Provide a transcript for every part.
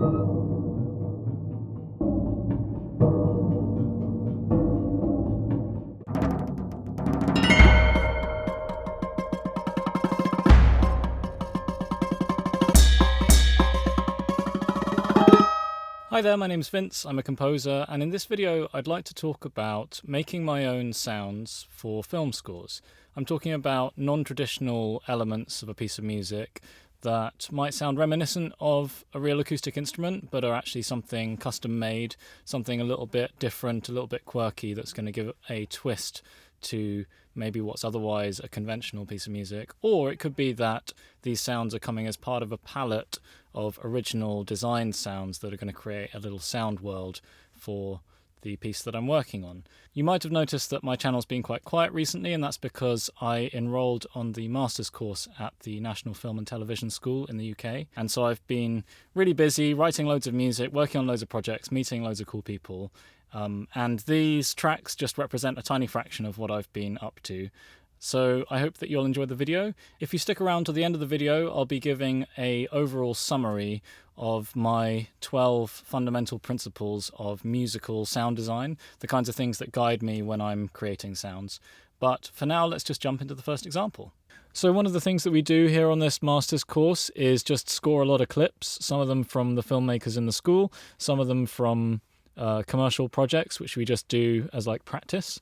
Hi there, my name's Vince, I'm a composer, and in this video I'd like to talk about making my own sounds for film scores. I'm talking about non-traditional elements of a piece of music that might sound reminiscent of a real acoustic instrument, but are actually something custom made, something a little bit different, a little bit quirky, that's going to give a twist to maybe what's otherwise a conventional piece of music. Or it could be that these sounds are coming as part of a palette of original design sounds that are going to create a little sound world for the piece that I'm working on. You might have noticed that my channel's been quite quiet recently, and that's because I enrolled on the master's course at the National Film and Television School in the UK, and so I've been really busy writing loads of music, working on loads of projects, meeting loads of cool people, and these tracks just represent a tiny fraction of what I've been up to. So I hope that you'll enjoy the video. If you stick around to the end of the video, I'll be giving an overall summary of my 12 fundamental principles of musical sound design, the kinds of things that guide me when I'm creating sounds. But for now, let's just jump into the first example. So one of the things that we do here on this master's course is just score a lot of clips, some of them from the filmmakers in the school, some of them from commercial projects, which we just do as like practice.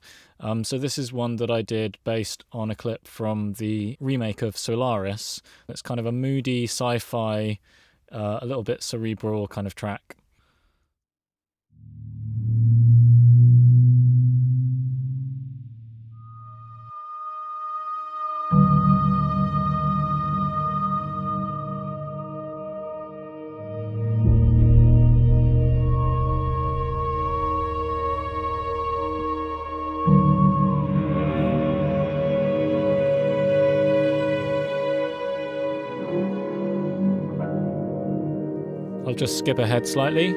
So this is one that I did based on a clip from the remake of Solaris. It's kind of a moody sci-fi, a little bit cerebral kind of track. I'll just skip ahead slightly.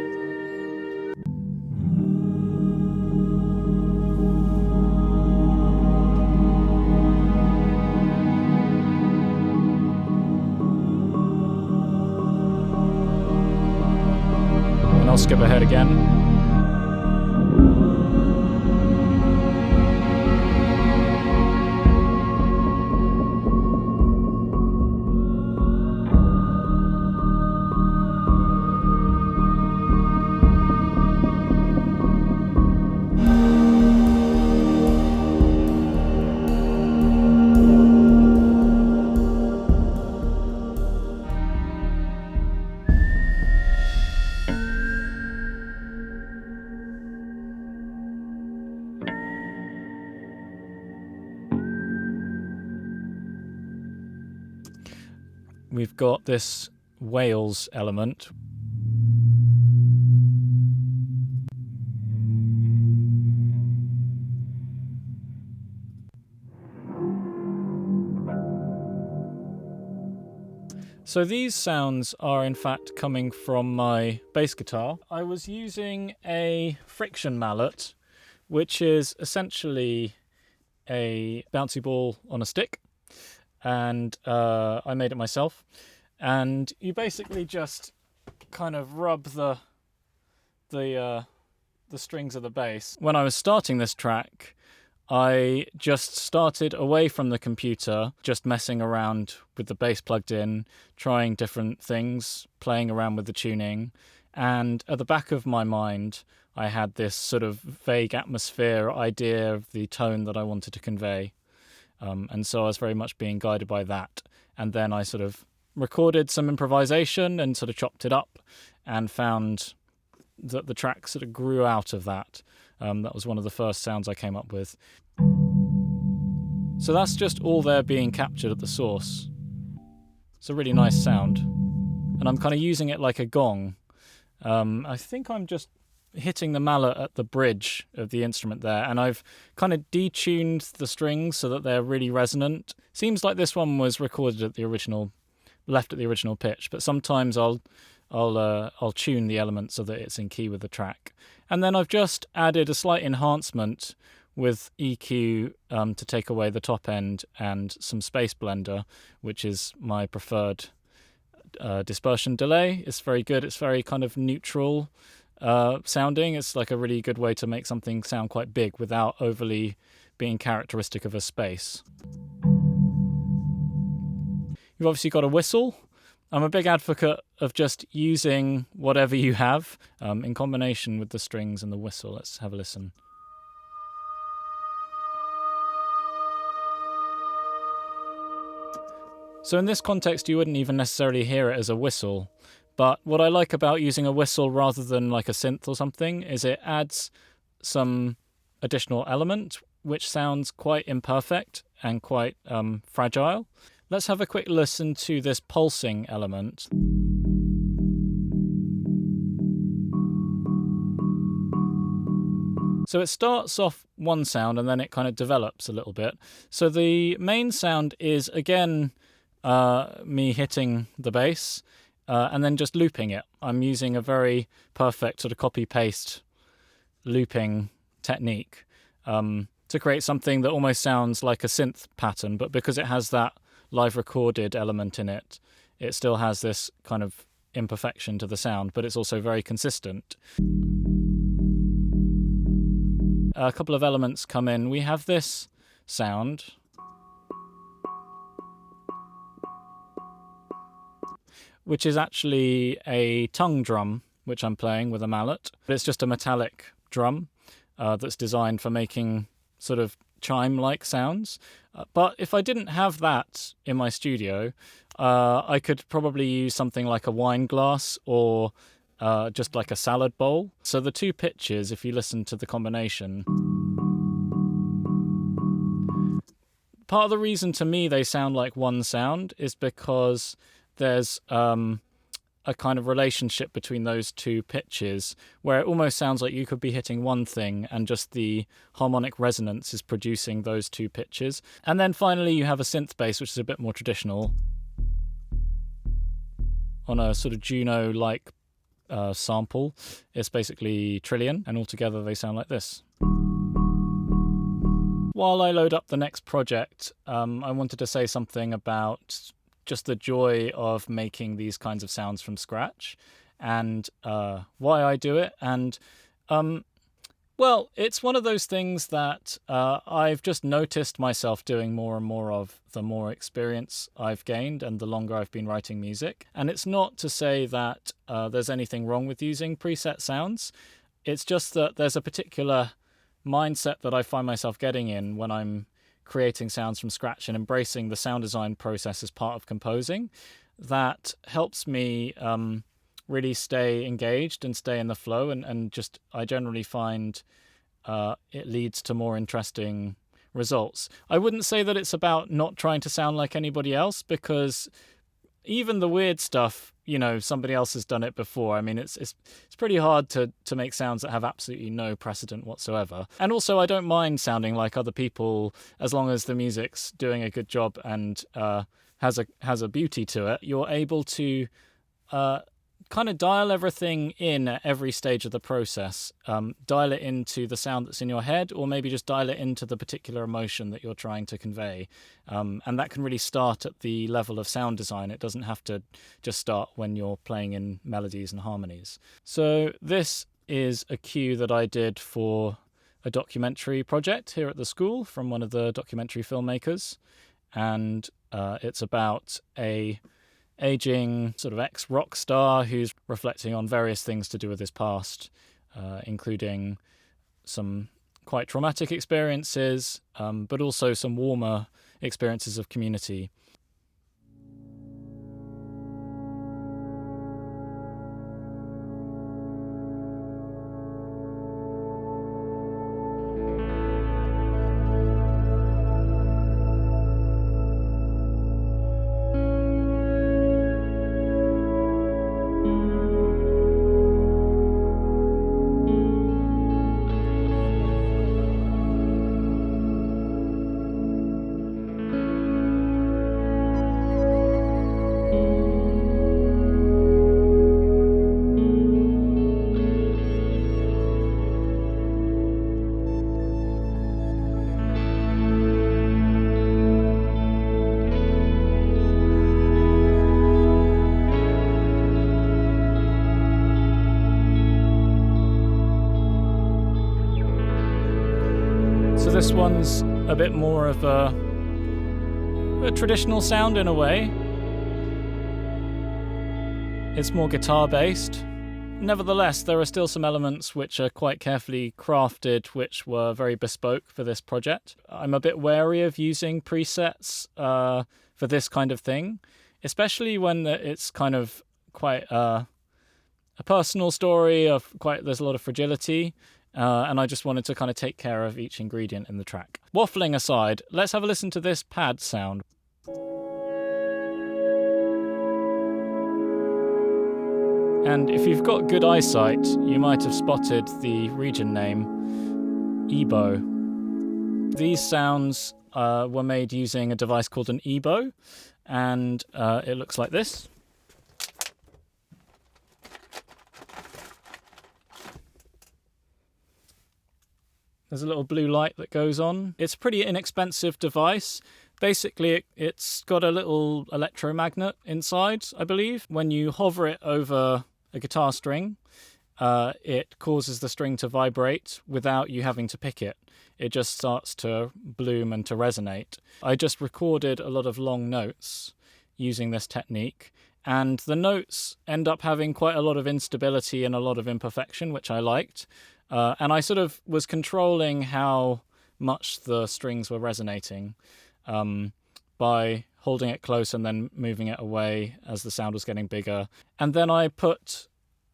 And I'll skip ahead again. We've got this Wales element. So these sounds are in fact coming from my bass guitar. I was using a friction mallet, which is essentially a bouncy ball on a stick. And I made it myself, and you basically just kind of rub the strings of the bass. When I was starting this track, I just started away from the computer, just messing around with the bass plugged in, trying different things, playing around with the tuning, and at the back of my mind I had this sort of vague atmosphere idea of the tone that I wanted to convey. And so I was very much being guided by that. And then I sort of recorded some improvisation and sort of chopped it up and found that the track sort of grew out of that. That was one of the first sounds I came up with. So that's just all there being captured at the source. It's a really nice sound. And I'm kind of using it like a gong. I think I'm just hitting the mallet at the bridge of the instrument there, and I've kind of detuned the strings so that they're really resonant. Seems like this one was recorded at the original, left at the original pitch, but sometimes I'll tune the element so that it's in key with the track. And then I've just added a slight enhancement with EQ to take away the top end and some space blender, which is my preferred dispersion delay. It's very good. It's very kind of neutral sounding. It's like a really good way to make something sound quite big without overly being characteristic of a space. You've obviously got a whistle. I'm a big advocate of just using whatever you have in combination with the strings and the whistle. Let's have a listen. So in this context, you wouldn't even necessarily hear it as a whistle. But what I like about using a whistle rather than like a synth or something is it adds some additional element which sounds quite imperfect and quite fragile. Let's have a quick listen to this pulsing element. So it starts off one sound and then it kind of develops a little bit. So the main sound is, again, me hitting the bass and then just looping it. I'm using a very perfect sort of copy-paste looping technique to create something that almost sounds like a synth pattern, but because it has that live recorded element in it, it still has this kind of imperfection to the sound, but it's also very consistent. A couple of elements come in. We have this sound, which is actually a tongue drum, which I'm playing with a mallet. But it's just a metallic drum that's designed for making sort of chime-like sounds. But if I didn't have that in my studio, I could probably use something like a wine glass or just like a salad bowl. So the two pitches, if you listen to the combination, part of the reason to me they sound like one sound is because there's a kind of relationship between those two pitches where it almost sounds like you could be hitting one thing and just the harmonic resonance is producing those two pitches. And then finally you have a synth bass, which is a bit more traditional, on a sort of Juno-like sample. It's basically trillion, and altogether they sound like this. While I load up the next project, I wanted to say something about just the joy of making these kinds of sounds from scratch and why I do it. And well, it's one of those things that I've just noticed myself doing more and more of the more experience I've gained and the longer I've been writing music. And it's not to say that there's anything wrong with using preset sounds. It's just that there's a particular mindset that I find myself getting in when I'm creating sounds from scratch and embracing the sound design process as part of composing that helps me really stay engaged and stay in the flow, and just I generally find it leads to more interesting results. I wouldn't say that it's about not trying to sound like anybody else, because even the weird stuff, you know, somebody else has done it before. I mean, it's pretty hard to make sounds that have absolutely no precedent whatsoever. And also, I don't mind sounding like other people as long as the music's doing a good job and has a beauty to it. You're able to kind of dial everything in at every stage of the process. Dial it into the sound that's in your head, or maybe just dial it into the particular emotion that you're trying to convey. And that can really start at the level of sound design. It doesn't have to just start when you're playing in melodies and harmonies. So this is a cue that I did for a documentary project here at the school from one of the documentary filmmakers. And it's about a aging sort of ex-rock star who's reflecting on various things to do with his past, including some quite traumatic experiences, but also some warmer experiences of community. This one's a bit more of a traditional sound in a way. It's more guitar-based. Nevertheless, there are still some elements which are quite carefully crafted, which were very bespoke for this project. I'm a bit wary of using presets for this kind of thing, especially when it's kind of quite a personal story. There's a lot of fragility, and I just wanted to kind of take care of each ingredient in the track. Waffling aside, let's have a listen to this pad sound. And if you've got good eyesight, you might have spotted the region name, EBO. These sounds were made using a device called an EBO, and it looks like this. There's a little blue light that goes on. It's a pretty inexpensive device. Basically, it's got a little electromagnet inside, I believe. When you hover it over a guitar string, it causes the string to vibrate without you having to pick it. It just starts to bloom and to resonate. I just recorded a lot of long notes using this technique, and the notes end up having quite a lot of instability and a lot of imperfection, which I liked. And I sort of was controlling how much the strings were resonating by holding it close and then moving it away as the sound was getting bigger. And then I put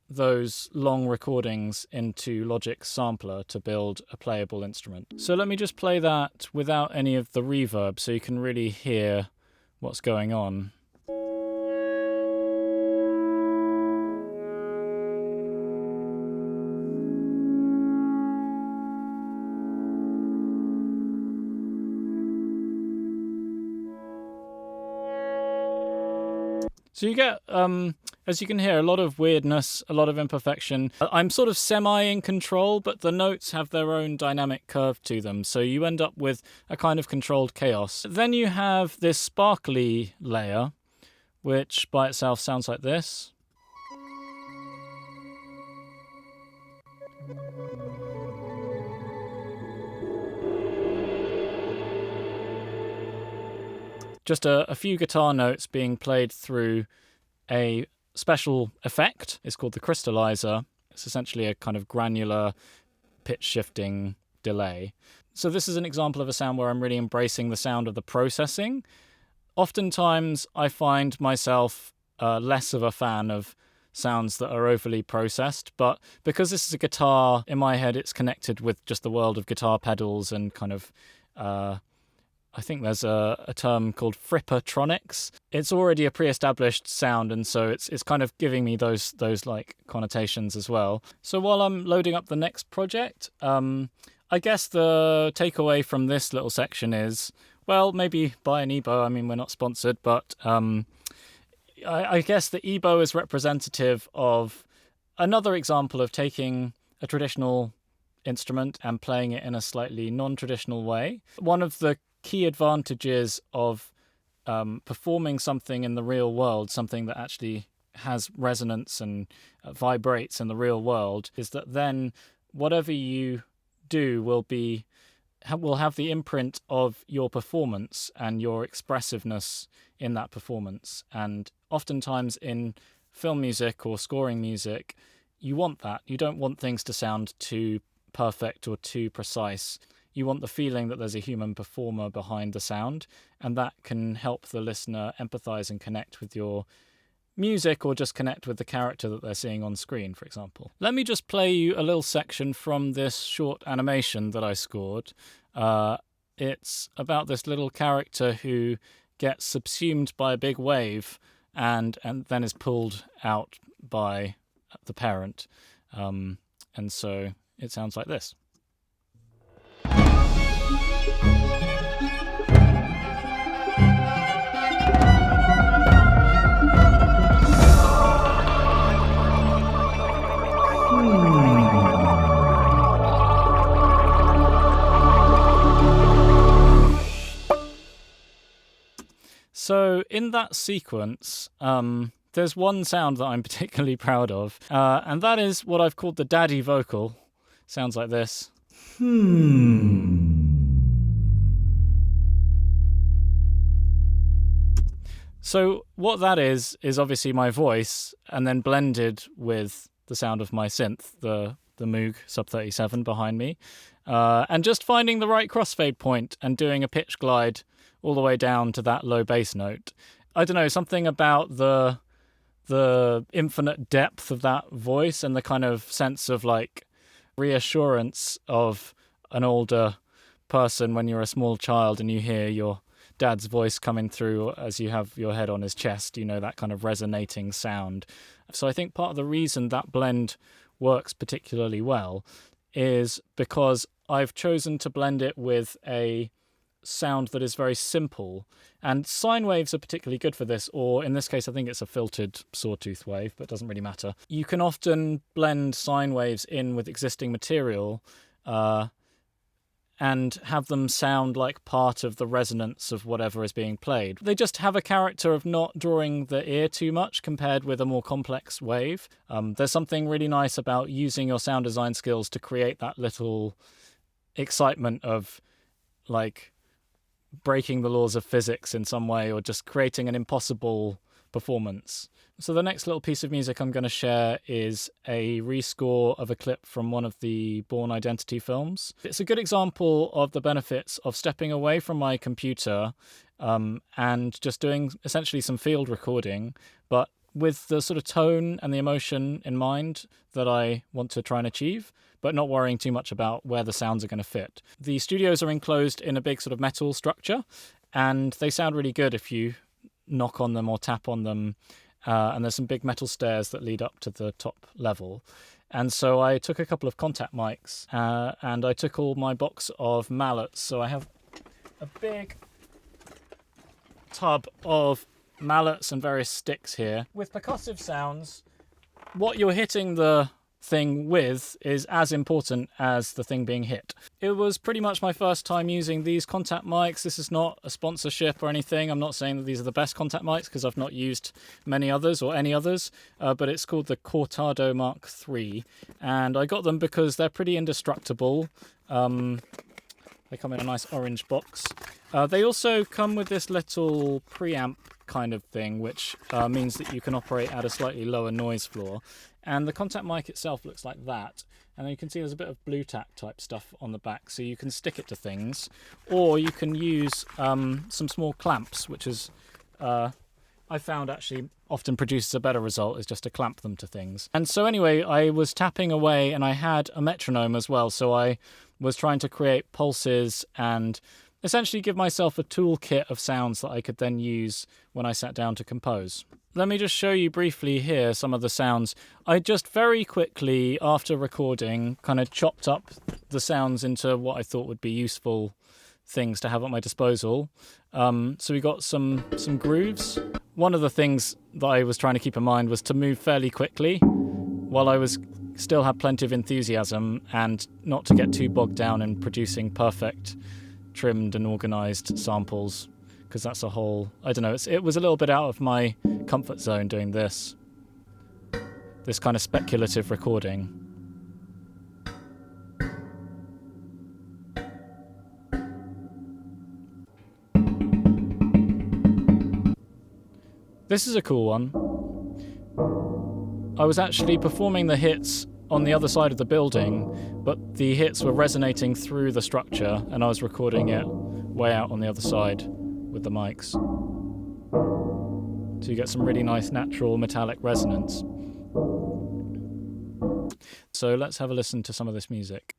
those long recordings into Logic's sampler to build a playable instrument. So let me just play that without any of the reverb so you can really hear what's going on. So you get, as you can hear, a lot of weirdness, a lot of imperfection. I'm sort of semi in control, but the notes have their own dynamic curve to them, so you end up with a kind of controlled chaos. Then you have this sparkly layer, which by itself sounds like this. Just a few guitar notes being played through a special effect. It's called the crystallizer. It's essentially a kind of granular pitch shifting delay. So this is an example of a sound where I'm really embracing the sound of the processing. Oftentimes I find myself less of a fan of sounds that are overly processed, but because this is a guitar, in my head it's connected with just the world of guitar pedals and kind of I think there's a term called frippertronics. It's already a pre-established sound, and so it's kind of giving me those like connotations as well. So while I'm loading up the next project, I guess the takeaway from this little section is, well, maybe buy an EBO. I mean, we're not sponsored, but I guess the EBO is representative of another example of taking a traditional instrument and playing it in a slightly non-traditional way. One of the key advantages of performing something in the real world, something that actually has resonance and vibrates in the real world, is that then whatever you do will have the imprint of your performance and your expressiveness in that performance. And oftentimes in film music or scoring music, you want that. You don't want things to sound too perfect or too precise. You want the feeling that there's a human performer behind the sound, and that can help the listener empathize and connect with your music, or just connect with the character that they're seeing on screen, for example. Let me just play you a little section from this short animation that I scored. It's about this little character who gets subsumed by a big wave and then is pulled out by the parent. And so it sounds like this. So in that sequence, there's one sound that I'm particularly proud of, and that is what I've called the daddy vocal. Sounds like this. So what that is obviously my voice, and then blended with the sound of my synth, the Moog Sub 37 behind me, and just finding the right crossfade point and doing a pitch glide all the way down to that low bass note. I don't know, something about the infinite depth of that voice and the kind of sense of like reassurance of an older person when you're a small child and you hear your dad's voice coming through as you have your head on his chest, you know, that kind of resonating sound. So I think part of the reason that blend works particularly well is because I've chosen to blend it with a sound that is very simple, and sine waves are particularly good for this, or in this case I think it's a filtered sawtooth wave, but it doesn't really matter. You can often blend sine waves in with existing material and have them sound like part of the resonance of whatever is being played. They just have a character of not drawing the ear too much compared with a more complex wave. There's something really nice about using your sound design skills to create that little excitement of like breaking the laws of physics in some way, or just creating an impossible performance. So the next little piece of music I'm going to share is a rescore of a clip from one of the Bourne Identity films. It's a good example of the benefits of stepping away from my computer and just doing essentially some field recording, but with the sort of tone and the emotion in mind that I want to try and achieve, but not worrying too much about where the sounds are going to fit. The studios are enclosed in a big sort of metal structure, and they sound really good if you knock on them or tap on them, and there's some big metal stairs that lead up to the top level. And so I took a couple of contact mics, and I took all my box of mallets. So I have a big tub of mallets and various sticks here. With percussive sounds, what you're hitting the thing with is as important as the thing being hit. It was pretty much my first time using these contact mics. This is not a sponsorship or anything. I'm not saying that these are the best contact mics because I've not used many others or any others, but it's called the Cortado Mark III, and I got them because they're pretty indestructible. They come in a nice orange box. They also come with this little preamp kind of thing, which means that you can operate at a slightly lower noise floor. And the contact mic itself looks like that. And then you can see there's a bit of blue tack type stuff on the back, so you can stick it to things. Or you can use some small clamps, which is, I found actually often produces a better result, is just to clamp them to things. And so anyway, I was tapping away and I had a metronome as well, so I was trying to create pulses and essentially give myself a toolkit of sounds that I could then use when I sat down to compose. Let me just show you briefly here some of the sounds. I just very quickly, after recording, kind of chopped up the sounds into what I thought would be useful things to have at my disposal. So we got some grooves. One of the things that I was trying to keep in mind was to move fairly quickly while I still had plenty of enthusiasm, and not to get too bogged down in producing perfect, trimmed and organised samples, because that's a whole, I don't know, it was a little bit out of my comfort zone doing this kind of speculative recording. This is a cool one. I was actually performing the hits on the other side of the building, but the hits were resonating through the structure, and I was recording it way out on the other side with the mics. So you get some really nice natural metallic resonance. So let's have a listen to some of this music.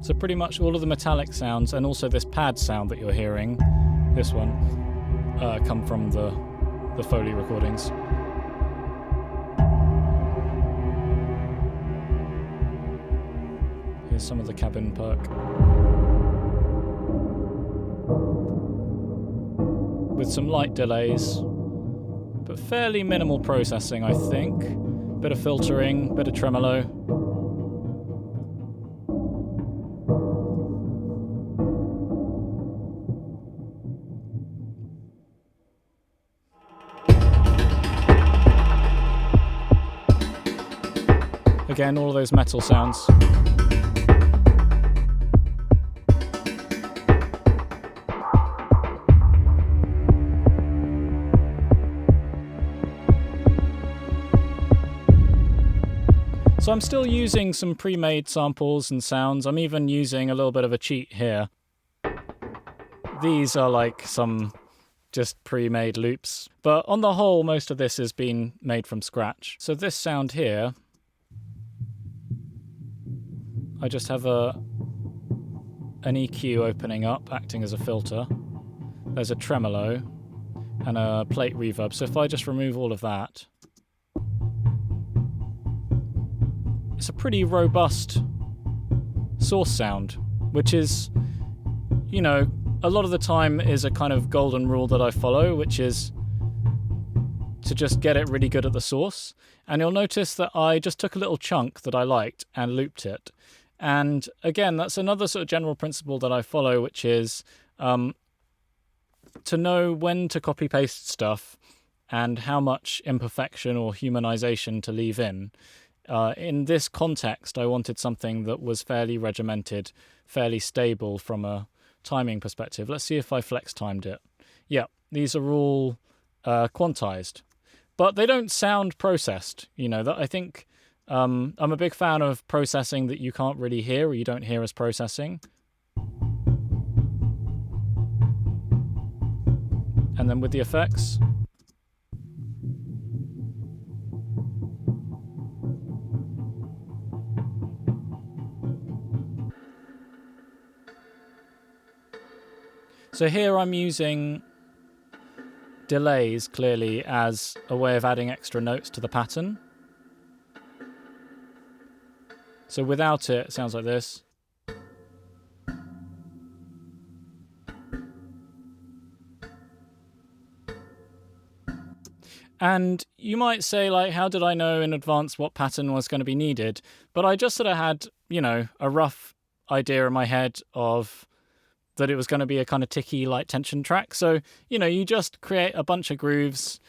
So pretty much all of the metallic sounds, and also this pad sound that you're hearing, this one, come from the Foley recordings. Here's some of the cabin perk. with some light delays, but fairly minimal processing, I think. Bit of filtering, bit of tremolo. Again, all of those metal sounds. So I'm still using some pre-made samples and sounds. I'm even using a little bit of a cheat here. These are like some just pre-made loops. But on the whole, most of this has been made from scratch. So this sound here, I just have an EQ opening up, acting as a filter. There's a tremolo and a plate reverb. So if I just remove all of that, it's a pretty robust source sound, which is, you know, a lot of the time is a kind of golden rule that I follow, which is to just get it really good at the source. And you'll notice that I just took a little chunk that I liked and looped it. And again, that's another sort of general principle that I follow, which is to know when to copy paste stuff and how much imperfection or humanization to leave in. In this context, I wanted something that was fairly regimented, fairly stable from a timing perspective. Let's see if I flex timed it. Yeah, these are all quantized, but they don't sound processed. You know, that I think I'm a big fan of processing that you can't really hear or you don't hear as processing. And then with the effects, so here I'm using delays clearly as a way of adding extra notes to the pattern. So without it, it sounds like this. And you might say, like, how did I know in advance what pattern was going to be needed? But I just sort of had, you know, a rough idea in my head of that it was going to be a kind of ticky light tension track. So, you know, you just create a bunch of grooves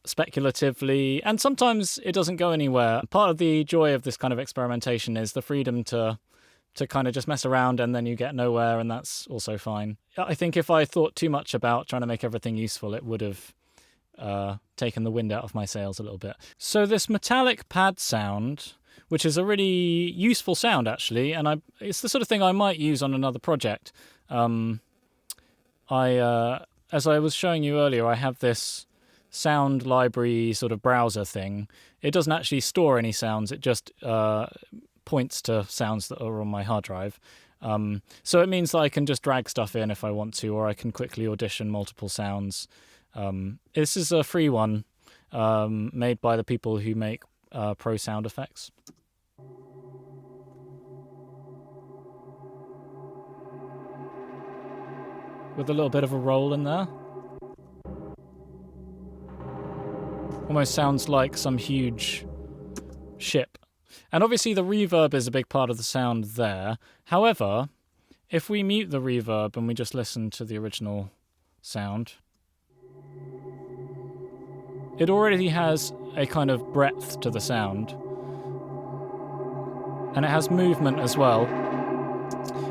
speculatively, and sometimes it doesn't go anywhere. Part of the joy of this kind of experimentation is the freedom to kind of just mess around, and then you get nowhere, and that's also fine. I think if I thought too much about trying to make everything useful, it would have taken the wind out of my sails a little bit. So this metallic pad sound, which is a really useful sound actually, and it's the sort of thing I might use on another project. As I was showing you earlier, I have this sound library sort of browser thing. It doesn't actually store any sounds, it just points to sounds that are on my hard drive. So it means that I can just drag stuff in if I want to, or I can quickly audition multiple sounds. This is a free one made by the people who make pro sound effects. With a little bit of a roll in there. Almost sounds like some huge ship. And obviously the reverb is a big part of the sound there. However, if we mute the reverb and we just listen to the original sound, it already has a kind of breadth to the sound. And it has movement as well.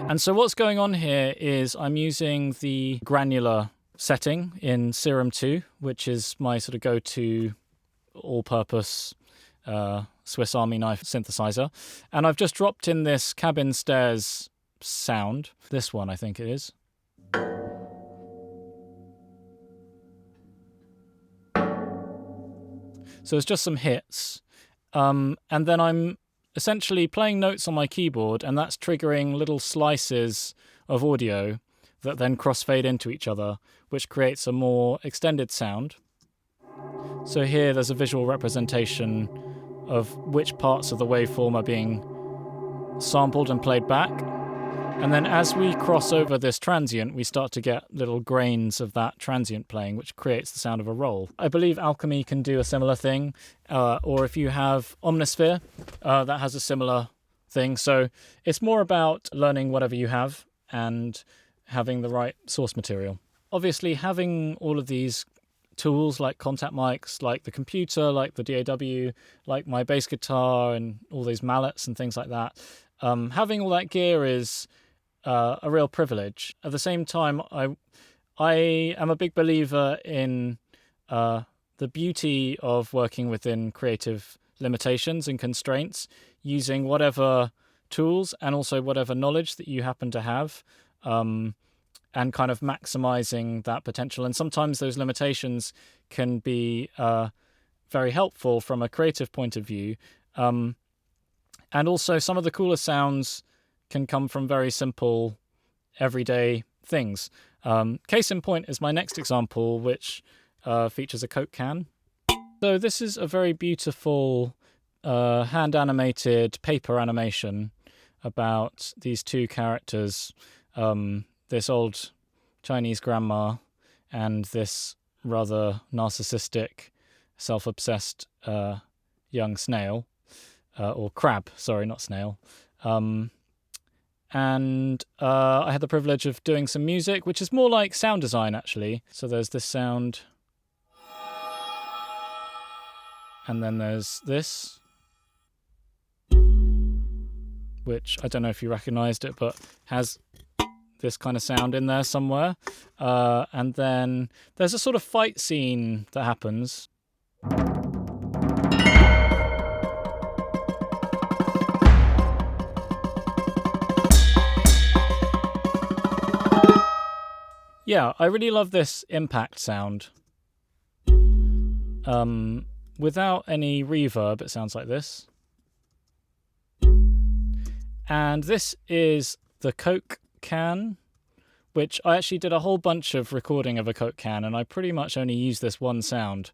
And so what's going on here is I'm using the granular setting in Serum 2, which is my sort of go-to all-purpose Swiss Army knife synthesizer. And I've just dropped in this cabin stairs sound. This one, I think it is. So it's just some hits. And then I'm essentially playing notes on my keyboard, and that's triggering little slices of audio that then crossfade into each other, which creates a more extended sound. So here there's a visual representation of which parts of the waveform are being sampled and played back. And then as we cross over this transient, we start to get little grains of that transient playing, which creates the sound of a roll. I believe Alchemy can do a similar thing, or if you have Omnisphere, that has a similar thing. So it's more about learning whatever you have and having the right source material. Obviously, having all of these tools like contact mics, like the computer, like the DAW, like my bass guitar and all these mallets and things like that, having all that gear is a real privilege. At the same time, I am a big believer in the beauty of working within creative limitations and constraints, using whatever tools and also whatever knowledge that you happen to have, and kind of maximizing that potential. And sometimes those limitations can be very helpful from a creative point of view. And also some of the coolest sounds can come from very simple, everyday things. Case in point is my next example, which features a Coke can. So this is a very beautiful hand-animated paper animation about these two characters, this old Chinese grandma and this rather narcissistic, self-obsessed young snail, or crab, sorry, not snail. And I had the privilege of doing some music, which is more like sound design, actually. So there's this sound, and then there's this, which I don't know if you recognised it, but has this kind of sound in there somewhere. And then there's a sort of fight scene that happens. Yeah, I really love this impact sound. Without any reverb, it sounds like this. And this is the Coke can, which I actually did a whole bunch of recording of a Coke can, and I pretty much only use this one sound.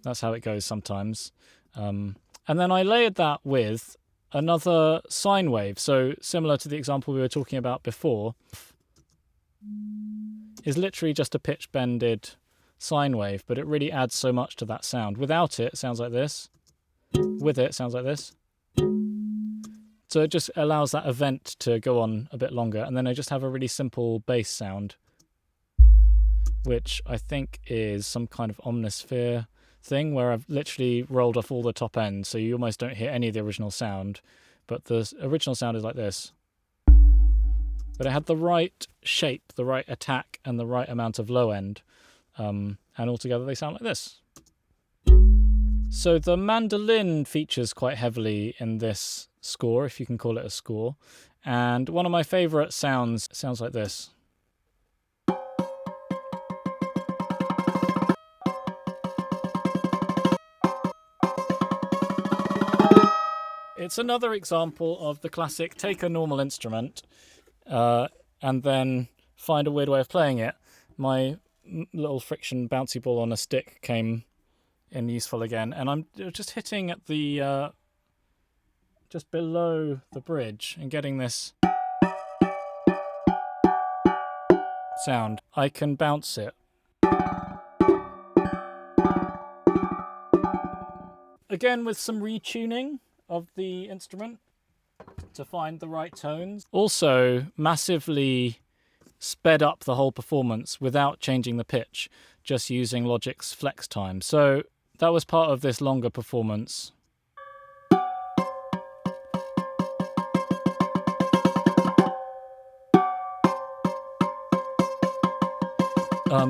That's how it goes sometimes. And then I layered that with another sine wave. So similar to the example we were talking about before, is literally just a pitch bended sine wave, but it really adds so much to that sound. Without it, it sounds like this. With it, it sounds like this. So it just allows that event to go on a bit longer. And then I just have a really simple bass sound, which I think is some kind of Omnisphere thing where I've literally rolled off all the top ends, so you almost don't hear any of the original sound. But the original sound is like this. But it had the right shape, the right attack, and the right amount of low end. And altogether they sound like this. So the mandolin features quite heavily in this score, if you can call it a score. And one of my favourite sounds sounds like this. It's another example of the classic take a normal instrument and then find a weird way of playing it. My little friction bouncy ball on a stick came in useful again, and I'm just hitting at the just below the bridge and getting this sound. I can bounce it. Again, with some retuning of the instrument to find the right tones. Also, massively sped up the whole performance without changing the pitch, just using Logic's flex time. So that was part of this longer performance.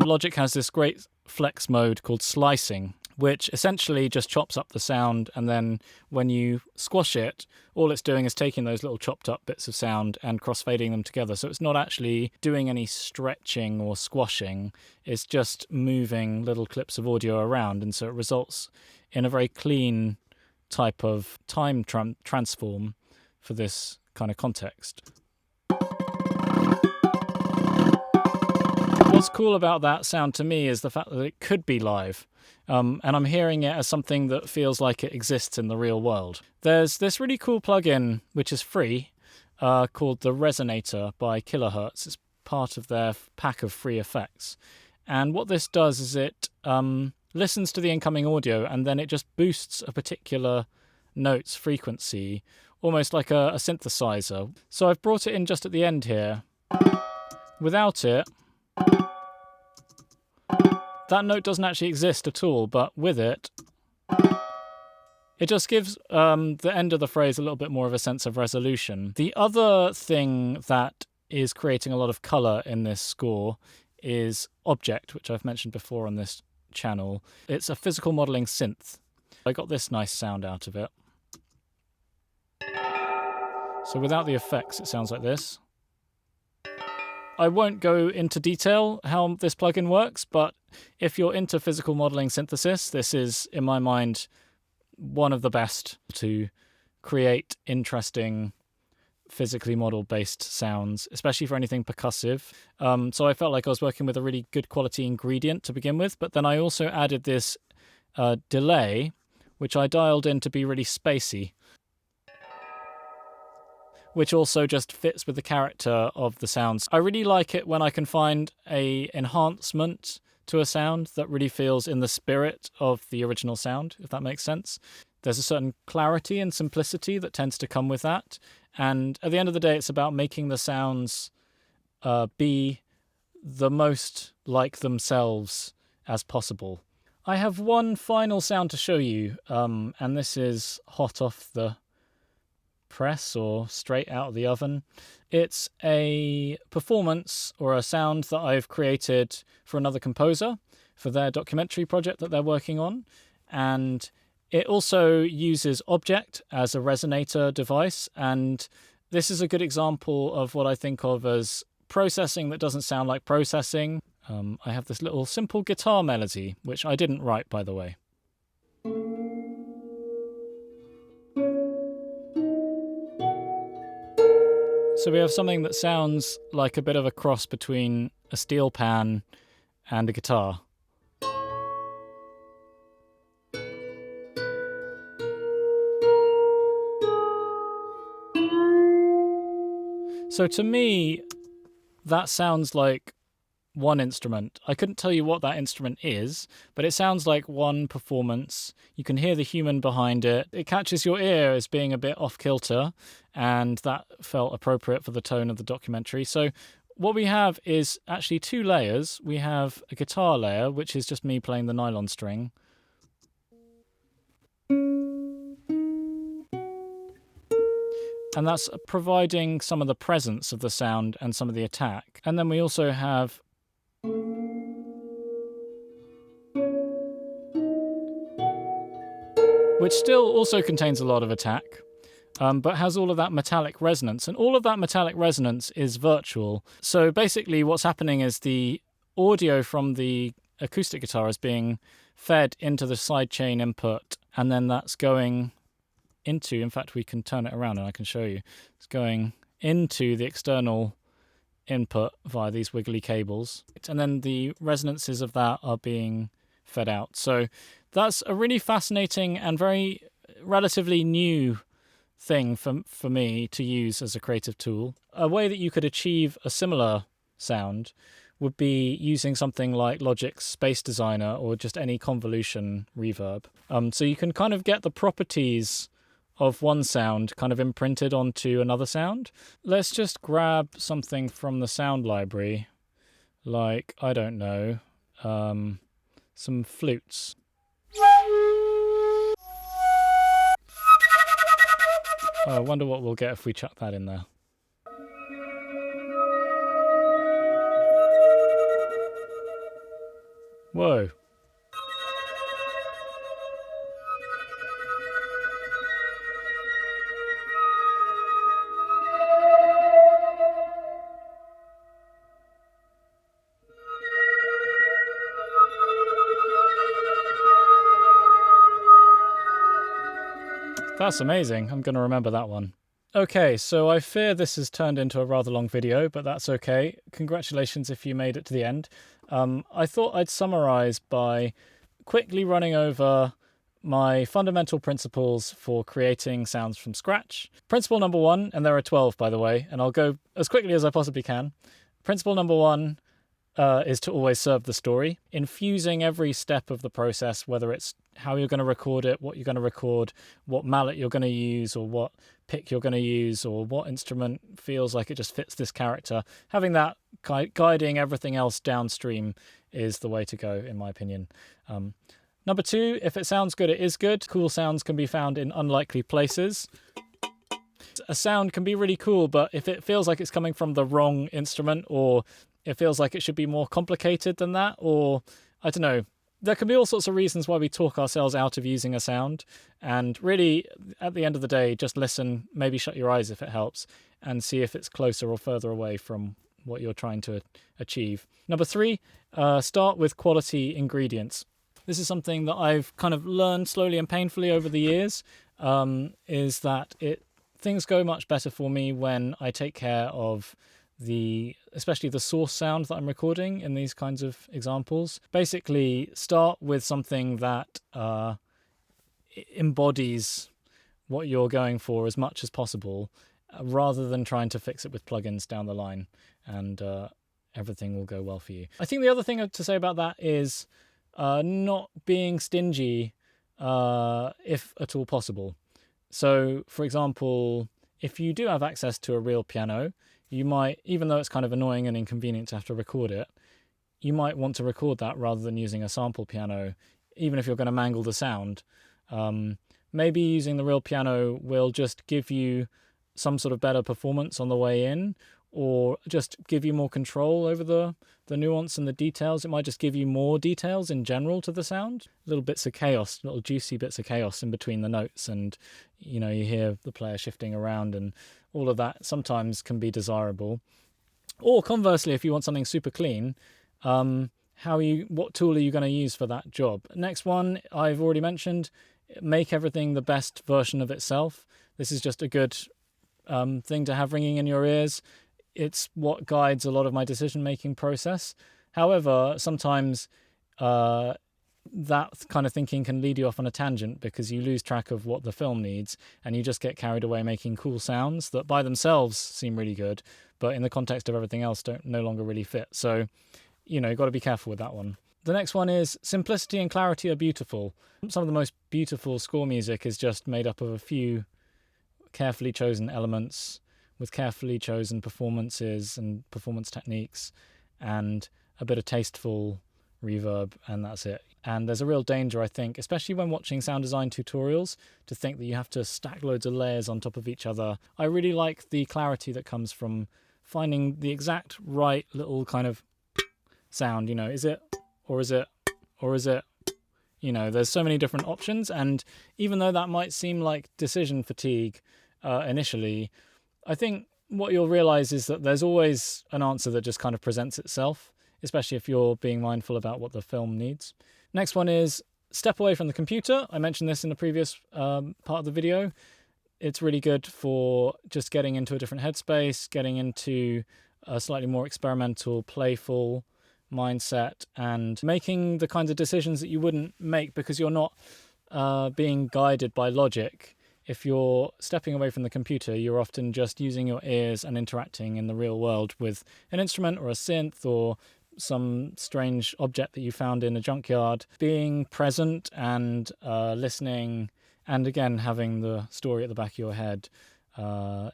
Logic has this great flex mode called slicing, which essentially just chops up the sound, and then when you squash it, all it's doing is taking those little chopped up bits of sound and crossfading them together. So it's not actually doing any stretching or squashing, it's just moving little clips of audio around, and so it results in a very clean type of time transform for this kind of context. What's cool about that sound to me is the fact that it could be live. And I'm hearing it as something that feels like it exists in the real world. There's this really cool plugin, which is free, called the Resonator by Kilohertz. It's part of their pack of free effects. And what this does is it listens to the incoming audio and then it just boosts a particular note's frequency, almost like a synthesizer. So I've brought it in just at the end here. Without it, that note doesn't actually exist at all, but with it, it just gives the end of the phrase a little bit more of a sense of resolution. The other thing that is creating a lot of colour in this score is Object, which I've mentioned before on this channel. It's a physical modelling synth. I got this nice sound out of it. So without the effects, it sounds like this. I won't go into detail how this plugin works, but if you're into physical modelling synthesis, this is, in my mind, one of the best to create interesting physically model-based sounds, especially for anything percussive. So I felt like I was working with a really good quality ingredient to begin with, but then I also added this delay, which I dialed in to be really spacey, which also just fits with the character of the sounds. I really like it when I can find an enhancement to a sound that really feels in the spirit of the original sound, if that makes sense. There's a certain clarity and simplicity that tends to come with that. And at the end of the day, it's about making the sounds be the most like themselves as possible. I have one final sound to show you, and this is hot off the press or straight out of the oven. It's a performance or a sound that I've created for another composer for their documentary project that they're working on, and it also uses Object as a resonator device, and this is a good example of what I think of as processing that doesn't sound like processing. I have this little simple guitar melody, which I didn't write, by the way. So we have something that sounds like a bit of a cross between a steel pan and a guitar. So to me, that sounds like one instrument. I couldn't tell you what that instrument is, but it sounds like one performance. You can hear the human behind it. It catches your ear as being a bit off-kilter, and that felt appropriate for the tone of the documentary. So what we have is actually two layers. We have a guitar layer, which is just me playing the nylon string. And that's providing some of the presence of the sound and some of the attack. And then we also have which still also contains a lot of attack, but has all of that metallic resonance. And all of that metallic resonance is virtual. So basically what's happening is the audio from the acoustic guitar is being fed into the sidechain input, and then that's going into, in fact, we can turn it around and I can show you. It's going into the external input via these wiggly cables. And then the resonances of that are being fed out. So that's a really fascinating and very relatively new thing for me to use as a creative tool. A way that you could achieve a similar sound would be using something like Logic's Space Designer or just any convolution reverb. So you can kind of get the properties of one sound kind of imprinted onto another sound. Let's just grab something from the sound library, like, I don't know, some flutes. Oh, I wonder what we'll get if we chuck that in there. Whoa. That's amazing. I'm going to remember that one. Okay, so I fear this has turned into a rather long video, but that's okay. Congratulations if you made it to the end. I thought I'd summarize by quickly running over my fundamental principles for creating sounds from scratch. Principle number 1, and there are 12 by the way, and I'll go as quickly as I possibly can. Principle number 1 is to always serve the story, infusing every step of the process, whether it's how you're going to record it, what you're going to record, what mallet you're going to use, or what pick you're going to use, or what instrument feels like it just fits this character. Having that guiding everything else downstream is the way to go, in my opinion. Number 2, if it sounds good, it is good. Cool sounds can be found in unlikely places. A sound can be really cool, but if it feels like it's coming from the wrong instrument, or it feels like it should be more complicated than that, or I don't know, there can be all sorts of reasons why we talk ourselves out of using a sound. And really, at the end of the day, just listen, maybe shut your eyes if it helps, and see if it's closer or further away from what you're trying to achieve. Number 3, start with quality ingredients. This is something that I've kind of learned slowly and painfully over the years, is that things go much better for me when I take care of especially the source sound that I'm recording in these kinds of examples. Basically, start with something that embodies what you're going for as much as possible, rather than trying to fix it with plugins down the line, and everything will go well for you. I think the other thing to say about that is not being stingy if at all possible. So, for example, if you do have access to a real piano, you might, even though it's kind of annoying and inconvenient to have to record it, you might want to record that rather than using a sample piano, even if you're going to mangle the sound. Maybe using the real piano will just give you some sort of better performance on the way in, or just give you more control over the nuance and the details. It might just give you more details in general to the sound. Little bits of chaos, little juicy bits of chaos in between the notes, and you hear the player shifting around, and all of that sometimes can be desirable. Or conversely, if you want something super clean, what tool are you going to use for that job? Next one, I've already mentioned, make everything the best version of itself. This is just a good thing to have ringing in your ears. It's what guides a lot of my decision-making process. However, sometimes that kind of thinking can lead you off on a tangent, because you lose track of what the film needs, and you just get carried away making cool sounds that by themselves seem really good, but in the context of everything else no longer really fit. So, you've got to be careful with that one. The next one is simplicity and clarity are beautiful. Some of the most beautiful score music is just made up of a few carefully chosen elements with carefully chosen performances and performance techniques and a bit of tasteful reverb, and that's it. And there's a real danger, I think, especially when watching sound design tutorials, to think that you have to stack loads of layers on top of each other. I really like the clarity that comes from finding the exact right little kind of sound, is it, or is it, or is it? There's so many different options, and even though that might seem like decision fatigue initially, I think what you'll realize is that there's always an answer that just kind of presents itself, especially if you're being mindful about what the film needs. Next one is step away from the computer. I mentioned this in the previous part of the video. It's really good for just getting into a different headspace, getting into a slightly more experimental, playful mindset, and making the kinds of decisions that you wouldn't make because you're not being guided by logic. If you're stepping away from the computer, you're often just using your ears and interacting in the real world with an instrument or a synth or some strange object that you found in a junkyard. Being present and listening, and again, having the story at the back of your head, all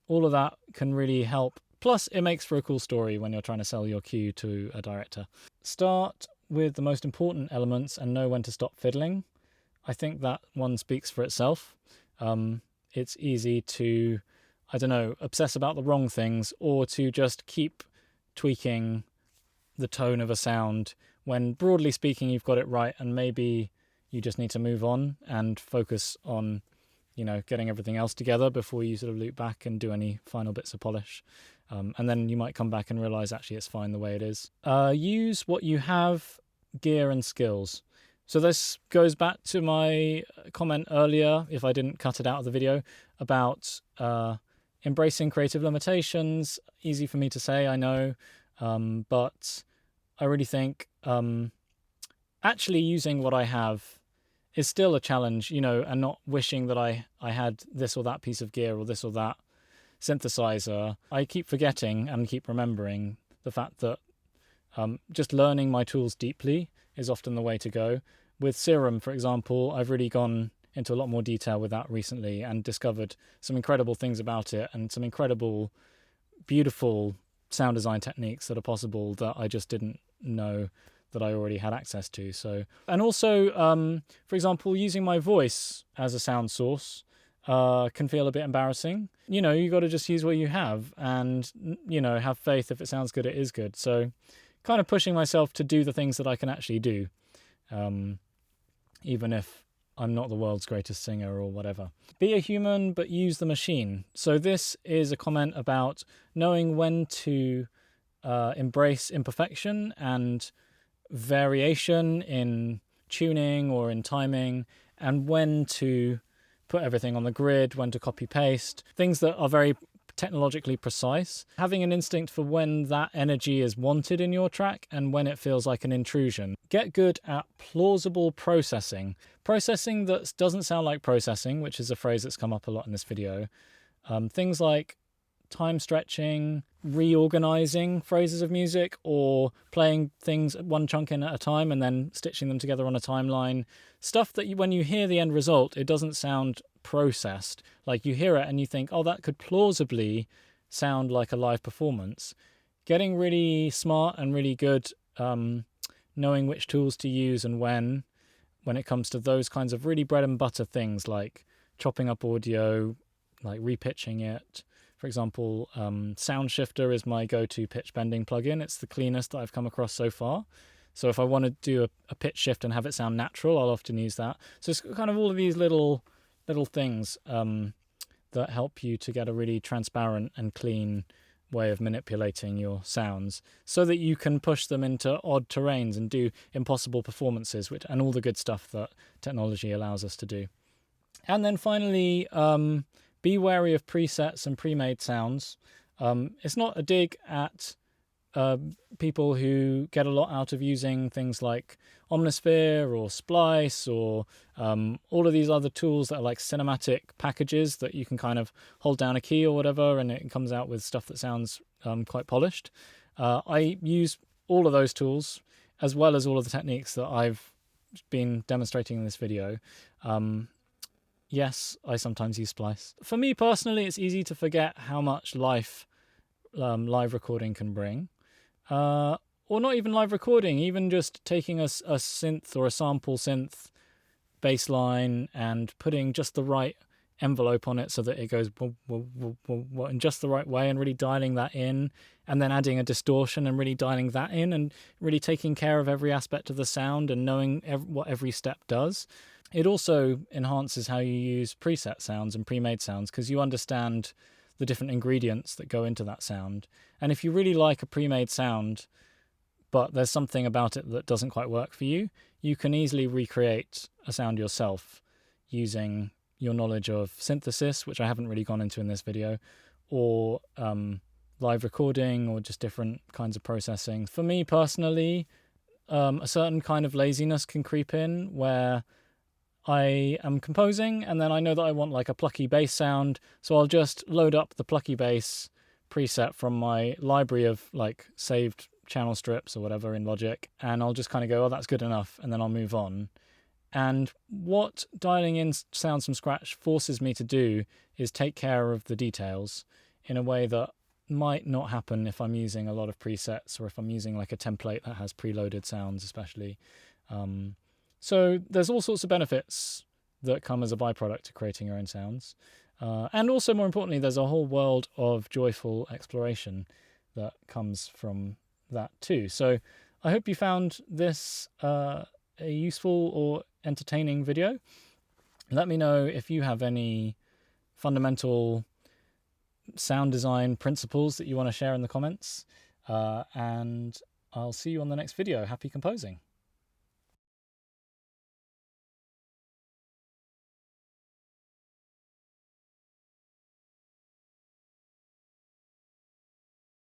of that can really help. Plus, it makes for a cool story when you're trying to sell your cue to a director. Start with the most important elements and know when to stop fiddling. I think that one speaks for itself. It's easy to, obsess about the wrong things, or to just keep tweaking the tone of a sound when, broadly speaking, you've got it right, and maybe you just need to move on and focus on, getting everything else together before you sort of loop back and do any final bits of polish. And then you might come back and realize actually it's fine the way it is. Use what you have, gear and skills. So this goes back to my comment earlier, if I didn't cut it out of the video, about embracing creative limitations. Easy for me to say, I know, but I really think actually using what I have is still a challenge, and not wishing that I had this or that piece of gear or this or that synthesizer. I keep forgetting and keep remembering the fact that just learning my tools deeply is often the way to go. With Serum, for example, I've really gone into a lot more detail with that recently and discovered some incredible things about it and some incredible, beautiful sound design techniques that are possible that I just didn't know that I already had access to. So, and also, for example, using my voice as a sound source can feel a bit embarrassing. You got to just use what you have and, have faith. If it sounds good, it is good. So kind of pushing myself to do the things that I can actually do, even if I'm not the world's greatest singer or whatever. Be a human, but use the machine. So this is a comment about knowing when to embrace imperfection and variation in tuning or in timing, and when to put everything on the grid, when to copy paste, things that are very technologically precise. Having an instinct for when that energy is wanted in your track and when it feels like an intrusion. Get good at plausible processing. Processing that doesn't sound like processing, which is a phrase that's come up a lot in this video. Things like time stretching, reorganizing phrases of music, or playing things one chunk in at a time and then stitching them together on a timeline. Stuff that when you hear the end result, it doesn't sound processed. Like you hear it and you think, oh, that could plausibly sound like a live performance. Getting really smart and really good, knowing which tools to use and when it comes to those kinds of really bread and butter things like chopping up audio, like repitching it. For example, Sound Shifter is my go-to pitch bending plugin. It's the cleanest that I've come across so far. So if I want to do a pitch shift and have it sound natural, I'll often use that. So it's kind of all of these little things that help you to get a really transparent and clean way of manipulating your sounds so that you can push them into odd terrains and do impossible performances, and all the good stuff that technology allows us to do. And then finally, be wary of presets and pre-made sounds. It's not a dig at people who get a lot out of using things like Omnisphere or Splice or all of these other tools that are like cinematic packages that you can kind of hold down a key or whatever and it comes out with stuff that sounds quite polished. I use all of those tools as well as all of the techniques that I've been demonstrating in this video. Yes, I sometimes use Splice. For me personally, it's easy to forget how much live recording can bring. Or not even live recording, even just taking a synth or a sample synth bass line and putting just the right envelope on it so that it goes in just the right way and really dialing that in, and then adding a distortion and really dialing that in and really taking care of every aspect of the sound and knowing what every step does. It also enhances how you use preset sounds and pre-made sounds because you understand the different ingredients that go into that sound. And if you really like a pre-made sound, but there's something about it that doesn't quite work for you, you can easily recreate a sound yourself using your knowledge of synthesis, which I haven't really gone into in this video, or live recording, or just different kinds of processing. For me personally, a certain kind of laziness can creep in where I am composing and then I know that I want like a plucky bass sound, so I'll just load up the plucky bass preset from my library of like saved channel strips or whatever in Logic, and I'll just kind of go, oh, that's good enough, and then I'll move on. And what dialing in sounds from scratch forces me to do is take care of the details in a way that might not happen if I'm using a lot of presets or if I'm using like a template that has preloaded sounds especially. So there's all sorts of benefits that come as a byproduct to creating your own sounds. And also, more importantly, there's a whole world of joyful exploration that comes from that too. So I hope you found this a useful or entertaining video. Let me know if you have any fundamental sound design principles that you want to share in the comments. And I'll see you on the next video. Happy composing.